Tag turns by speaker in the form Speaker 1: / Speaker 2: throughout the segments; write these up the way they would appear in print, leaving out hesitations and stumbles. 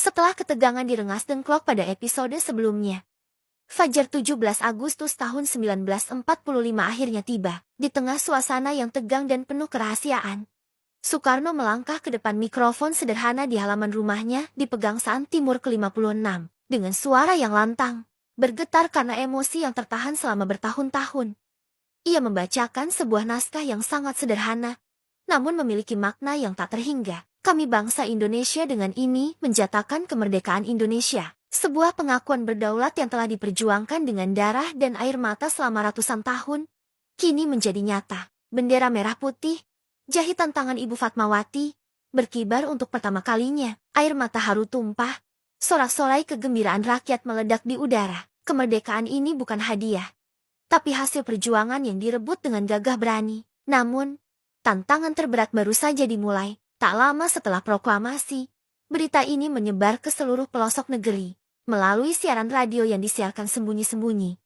Speaker 1: Setelah ketegangan direngas dengklok pada episode sebelumnya, Fajar 17 Agustus tahun 1945 akhirnya tiba. Di tengah suasana yang tegang dan penuh kerahasiaan, Soekarno melangkah ke depan mikrofon sederhana di halaman rumahnya di Pegangsaan Timur ke-56. Dengan suara yang lantang, bergetar karena emosi yang tertahan selama bertahun-tahun. Ia membacakan sebuah naskah yang sangat sederhana, namun memiliki makna yang tak terhingga. Kami bangsa Indonesia dengan ini menjatakan kemerdekaan Indonesia. Sebuah pengakuan berdaulat yang telah diperjuangkan dengan darah dan air mata selama ratusan tahun, kini menjadi nyata. Bendera merah putih, jahitan tangan Ibu Fatmawati, berkibar untuk pertama kalinya. Air mata haru tumpah, sorak-sorai kegembiraan rakyat meledak di udara. Kemerdekaan ini bukan hadiah, tapi hasil perjuangan yang direbut dengan gagah berani. Namun, tantangan terberat baru saja dimulai. Tak lama setelah proklamasi, berita ini menyebar ke seluruh pelosok negeri, melalui siaran radio yang disiarkan sembunyi-sembunyi.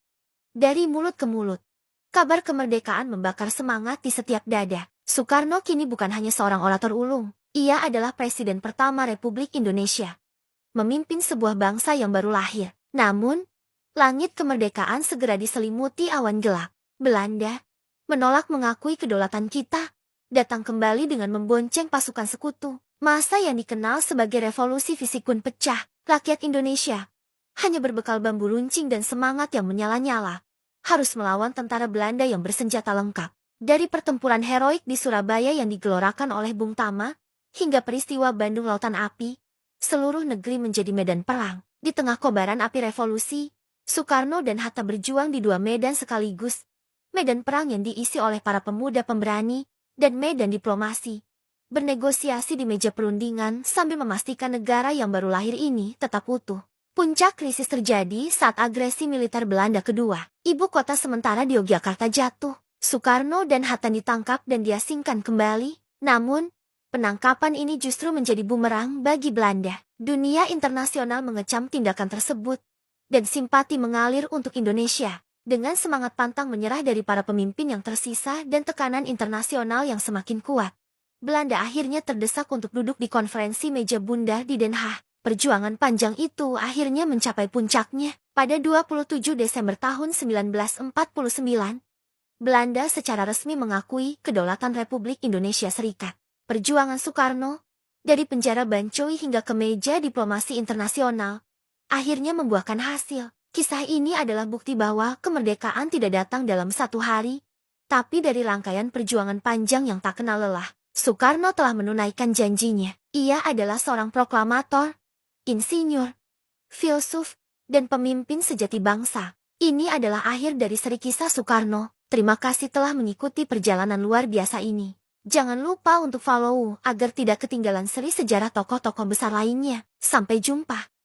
Speaker 1: Dari mulut ke mulut, kabar kemerdekaan membakar semangat di setiap dada. Soekarno kini bukan hanya seorang orator ulung, ia adalah Presiden pertama Republik Indonesia, memimpin sebuah bangsa yang baru lahir. Namun, langit kemerdekaan segera diselimuti awan gelap. Belanda menolak mengakui kedaulatan kita, datang kembali dengan membonceng pasukan sekutu. Masa yang dikenal sebagai revolusi fisik pun pecah. Rakyat Indonesia, hanya berbekal bambu runcing dan semangat yang menyala-nyala, harus melawan tentara Belanda yang bersenjata lengkap. Dari pertempuran heroik di Surabaya yang digelorakan oleh Bung Tama, hingga peristiwa Bandung Lautan Api, seluruh negeri menjadi medan perang. Di tengah kobaran api revolusi, Soekarno dan Hatta berjuang di dua medan sekaligus. Medan perang yang diisi oleh para pemuda pemberani, dan medan diplomasi. Bernegosiasi di meja perundingan sambil memastikan negara yang baru lahir ini tetap utuh. Puncak krisis terjadi saat agresi militer Belanda kedua. Ibu kota sementara di Yogyakarta jatuh. Soekarno dan Hatta ditangkap dan diasingkan kembali. Namun, penangkapan ini justru menjadi bumerang bagi Belanda. Dunia internasional mengecam tindakan tersebut, dan simpati mengalir untuk Indonesia. Dengan semangat pantang menyerah dari para pemimpin yang tersisa dan tekanan internasional yang semakin kuat, Belanda akhirnya terdesak untuk duduk di konferensi meja bundar di Den Haag. Perjuangan panjang itu akhirnya mencapai puncaknya. Pada 27 Desember tahun 1949, Belanda secara resmi mengakui kedaulatan Republik Indonesia Serikat. Perjuangan Soekarno, dari penjara Bancoi hingga ke meja diplomasi internasional, akhirnya membuahkan hasil. Kisah ini adalah bukti bahwa kemerdekaan tidak datang dalam satu hari, tapi dari rangkaian perjuangan panjang yang tak kenal lelah. Soekarno telah menunaikan janjinya. Ia adalah seorang proklamator, insinyur, filsuf, dan pemimpin sejati bangsa. Ini adalah akhir dari seri kisah Soekarno. Terima kasih telah mengikuti perjalanan luar biasa ini. Jangan lupa untuk follow agar tidak ketinggalan seri sejarah tokoh-tokoh besar lainnya. Sampai jumpa.